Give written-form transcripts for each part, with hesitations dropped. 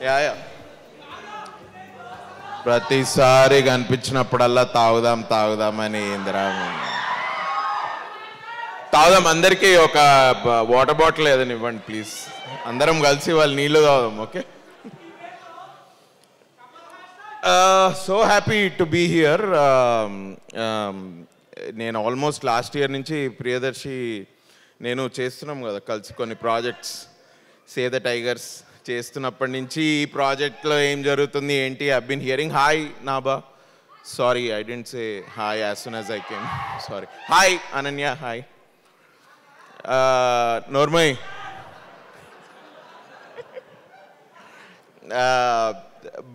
Yeah yeah ప్రతిసారి కనిపించినప్పుడల్లా తాగుదాం తాగుదాం అని ఇందిరా తాగుదాం. అందరికీ ఒక వాటర్ బాటిల్ ఏదని ఇవ్వండి ప్లీజ్. అందరం కలిసి వాళ్ళు నీళ్ళు తాగుదాం. Okay. So happy to be here. నేను ఆల్మోస్ట్ లాస్ట్ ఇయర్ నుంచి ప్రియదర్శి నేను చేస్తున్నాం కదా కలిసి కొన్ని ప్రాజెక్ట్స్. సేవ్ ద టైగర్స్ చేస్తున్నప్పటి నుంచి ఈ ప్రాజెక్ట్లో ఏం జరుగుతుంది ఏంటి I been hearing. Hi Nabha, sorry I didn't say hi as soon as I came, sorry. Hi Ananya, hi. నోర్మయ్,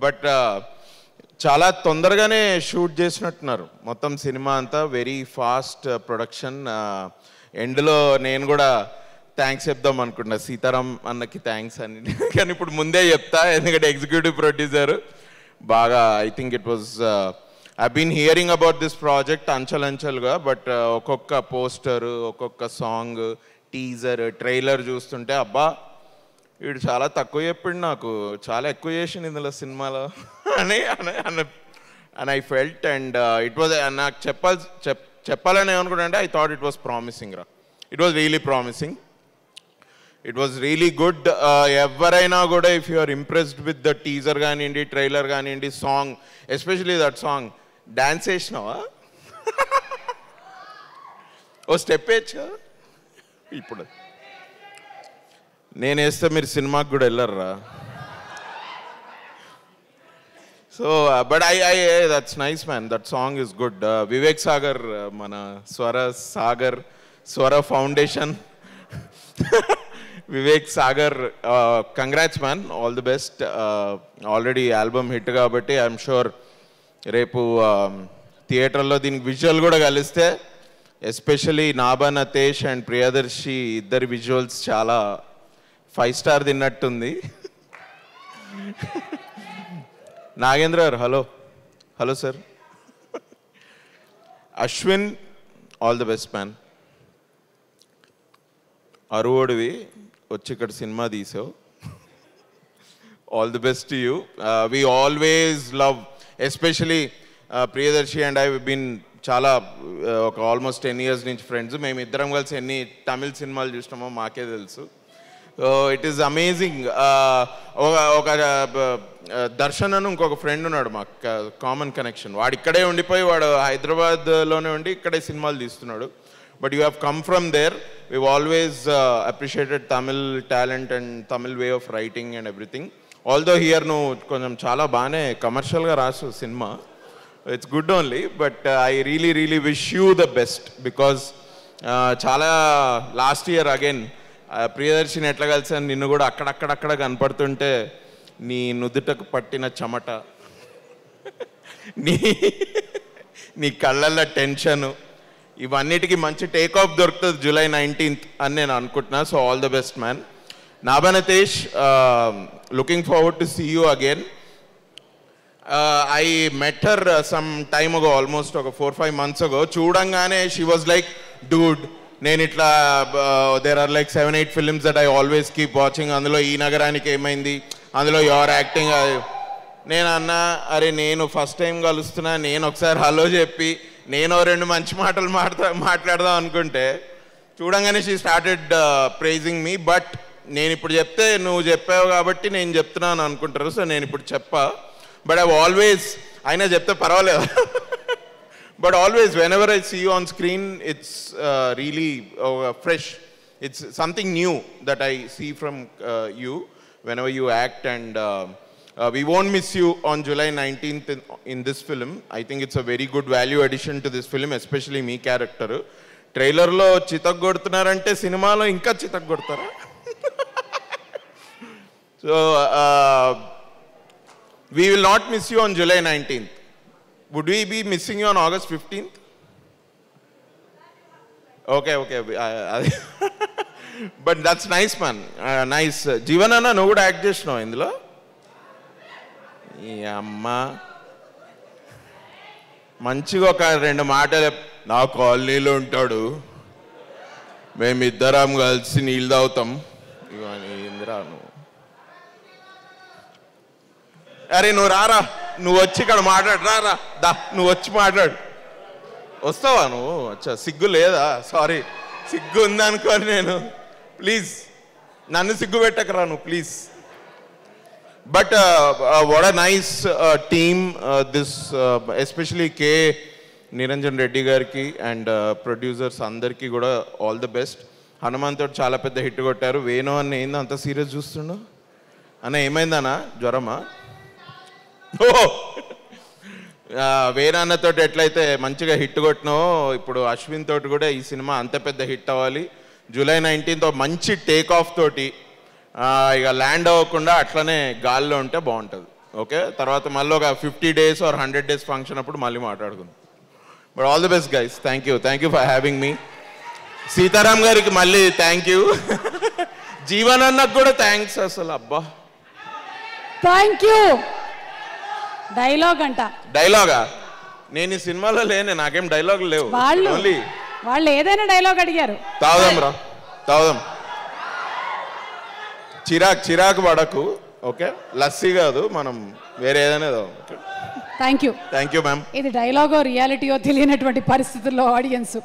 బట్ చాలా తొందరగానే షూట్ చేసినట్టున్నారు మొత్తం సినిమా అంతా. Very fast production. ఎండ్లో నేను కూడా థ్యాంక్స్ చెప్దాం అనుకుంటున్నా సీతారాం అన్నకి థ్యాంక్స్ అని, కానీ ఇప్పుడు ముందే చెప్తా ఎందుకంటే ఎగ్జిక్యూటివ్ ప్రొడ్యూసర్ బాగా I think it was I been hearing about this project అంచెలంచెలుగా. బట్ ఒక్కొక్క పోస్టర్, ఒక్కొక్క సాంగ్, టీజర్, ట్రైలర్ చూస్తుంటే అబ్బా వీడు చాలా తక్కువ చెప్పిండు, నాకు చాలా ఎక్కువ చేసిండు ఇందులో సినిమాలో అని and I felt. And it was నాకు చెప్పాలని ఏమనుకుంటా అంటే I thought it was promising రా. It was really promising. It was really good. ఎవరైనా కూడా if you are impressed with the teaser కానివ్వండి, ట్రైలర్ కానివ్వండి, song, especially that song. Dance వేసినావా? ఓ స్టెప్ వేయచ్చు ఇప్పుడు. నేను వేస్తే మీరు సినిమాకి కూడా వెళ్ళర్రా. So but that's nice man, that song is good. Vivek Sagar, మన Swara foundation Vivek Sagar, congrats man, all the best. Already album hit కాబట్టి ఐఎమ్ షూర్ రేపు థియేటర్లో దీనికి విజువల్ కూడా కలిస్తే ఎస్పెషలీ నాబా నతేష్ అండ్ ప్రియదర్శి ఇద్దరి విజువల్స్ చాలా 5 స్టార్ తిన్నట్టుంది. నాగేంద్ర గారు, hello. Hello sir. Ashwin, all the best man. అరువోడివి వచ్చి ఇక్కడ సినిమా తీసావు, all the best to you. We always love, especially Priyadarshi and I been చాలా ఒక ఆల్మోస్ట్ 10 years నుంచి ఫ్రెండ్స్. మేము ఇద్దరం కలిసి ఎన్ని తమిళ్ సినిమాలు చూసినామో మాకే తెలుసు. It is amazing. ఒక దర్శన్ అని ఇంకొక ఫ్రెండ్ ఉన్నాడు మాకు, కామన్ కనెక్షన్. వాడు ఇక్కడే ఉండిపోయి వాడు హైదరాబాద్లోనే ఉండి ఇక్కడే సినిమాలు తీస్తున్నాడు. But you have come from there. We always appreciated Tamil talent and Tamil way of writing and everything. Although here నువ్వు కొంచెం చాలా బాగానే కమర్షియల్గా రాసు సినిమా. It's good only. But I really wish you the best because చాలా లాస్ట్ ఇయర్ అగైన్ ప్రియదర్శిని ఎట్లా కలిసాను, నిన్ను కూడా అక్కడక్కడ కనపడుతుంటే నీ నుదుటకు పట్టిన చెమట, నీ కళ్ళల్లో టెన్షను, ఇవన్నిటికీ మంచి టేక్ ఆఫ్ దొరుకుతుంది July 19th అని నేను అనుకుంటున్నా. So all the best man. Nabha Natesh, looking forward to see you again. I met her some time ago, almost 4-5 months ago. చూడంగానే she was like, dude, నేను ఇట్లా there are like 7-8 films that I always keep watching. అందులో ఈ నగరానికి ఏమైంది, అందులో your acting. నేను అన్నా, అరే నేను ఫస్ట్ టైం కలుస్తున్నా, నేను ఒకసారి హలో చెప్పి నేను 2 మంచి మాటలు మాట్లాడదాం అనుకుంటే చూడంగానే she started praising me. But నేను ఇప్పుడు చెప్తే నువ్వు చెప్పావు కాబట్టి నేను చెప్తున్నాను అనుకుంటారు. సో నేను ఇప్పుడు చెప్పా. But I've always, అయినా చెప్తే పర్వాలేదు, but always whenever I see you on screen, it's really fresh. It's something new that I see from you whenever you act. And we won't miss you on July 19th in this film. I think it's a very good value addition to this film, especially me character. ట్రైలర్లో చితగ్గొడుతున్నారంటే సినిమాలో ఇంకా చితగ్గొడతారా? So we will not miss you on July 19th. Would we be missing you on August 15th? Okay. But that's nice man. Nice. Jeevan anna నువ్వు కూడా act చేసినావు ఇందులో? ఈ అమ్మ మంచిగా ఒక 2 మాటలు. నా కాలనీలో ఉంటాడు, మేమిద్దరం కలిసి నీళ్ళు తాగుతాం. ఇవన్నీ ఇందిరా నువ్వు అరే నువ్వు రారా, నువ్వు వచ్చి ఇక్కడ మాట్లాడు, రారా దా, నువ్వు వచ్చి మాట్లాడు. వస్తావా నువ్వు? అచ్చా, సిగ్గు లేదా? సారీ, సిగ్గు ఉందనుకోని నేను. ప్లీజ్ నన్ను సిగ్గు పెట్టకరా నువ్వు, please. But what a nice team this, especially K Niranjan Reddy గారికి అండ్ ప్రొడ్యూసర్స్ అందరికీ కూడా ఆల్ ది బెస్ట్. హనుమాన్ తోటి చాలా పెద్ద హిట్ కొట్టారు. వేణు అన్న ఏందో అంత సీరియస్ చూస్తుండో అన్న, ఏమైందన్నా? జ్వరమా? ఓ వేణన్నతో ఎట్లయితే మంచిగా హిట్ కొట్టినావో ఇప్పుడు అశ్విన్ తోటి కూడా ఈ సినిమా అంత పెద్ద హిట్ అవ్వాలి. జూలై 19th మంచి టేక్ ఆఫ్ తోటి ఇక ల్యాండ్ అవ్వకుండా అట్లనే గాల్లో ఉంటే బాగుంటుంది. ఓకే, తర్వాత మళ్ళీ ఒక 50 days or 100 days ఫంక్షన్ అప్పుడు మళ్ళీ మాట్లాడుకుందాం. But all the best guys, thank you for having me. Sitaram గారికి మళ్ళీ థ్యాంక్ యూ. జీవన్ అన్నకు కూడా థ్యాంక్స్ అసలు. అబ్బా థ్యాంక్ యూ. డైలాగ్ అంట. డైలాగా? నేను ఈ సినిమాలో లేనే, నాకేం డైలాగ్ లేవు. వాళ్ళు ఏదైనా డైలాగ్ అడిగారు. తాగుదాం రా, తాగుదాం. చిరాకు పడకు. ఓకే, లస్సీ కాదు, మనం వేరే ఏదైనా తాగుదాం. Thank you ma'am. ఇది డైలాగో రియాలిటీయో తెలియనటువంటి పరిస్థితుల్లో ఆడియన్స్